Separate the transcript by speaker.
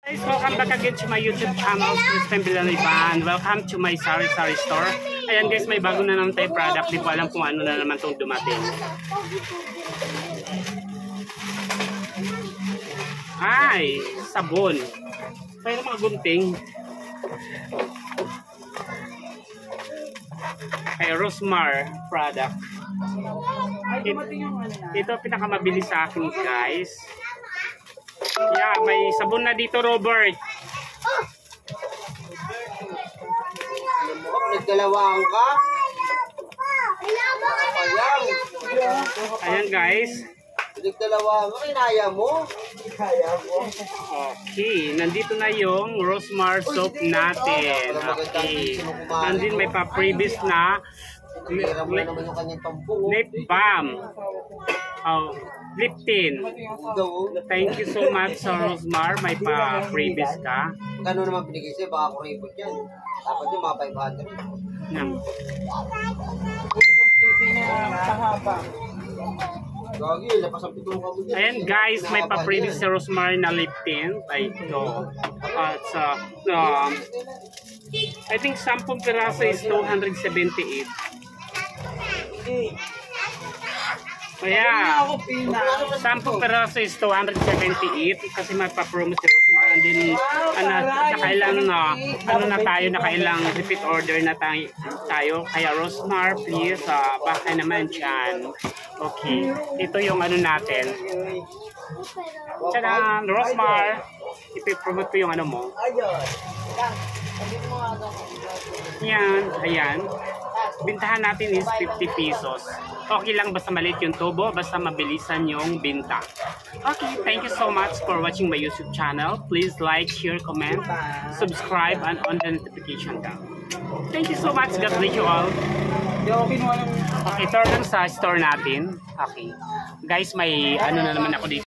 Speaker 1: Guys, welcome back again to my YouTube channel, Kristen Villanueva. Welcome to my Sari Store. Ayan guys, may bago na naman tayo product. Di ko alam kung ano na naman itong dumating. Ay, sabon. Kaya mga gunting. Kay Rosmar product. Ito pinakamabilis sa akin guys. Yeah, may sabon na dito, Robert.
Speaker 2: Nagdalawang ka?
Speaker 1: Ayan guys.
Speaker 2: Nagdalawang ka, kinaya mo? Kaya mo.
Speaker 1: Okay, nandito na yung Rosmar soap natin. Okay. Nandito may pa-previous na lip balm. Oh, lip tint. Thank you so much sa Rosmar. May pa-previous ka.
Speaker 2: Kano naman binigay sa'yo? Baka kuripot yan. Dapat yung mga 500.
Speaker 1: Yan.
Speaker 2: Gagi, lapas ang pitong ka mo dyan.
Speaker 1: Ayan guys, may pa-previous sa Rosmar na lip tint. Ay, ito. At sa, I think 10 piraso is 278. Kaya, 10 piraso is 278 kasi may pa-promo si Rosmar. And then, nakailang nakailang repeat order na tayo. Kaya Rosmar, please, baka naman dyan. Okay, ito yung ano natin. Tadaan, Rosmar. Ipipromote ko yung ano mo. Yan, ayan. Bintahan natin is 50 pesos. Okay lang basta maliit yung tubo, basta mabilisan yung binta. Okay, thank you so much for watching my YouTube channel. Please like, share, comment, subscribe, and on the notification bell. Thank you so much. God bless you all. Okay, turn lang sa store natin. Okay. Guys, may ano na naman ako dito.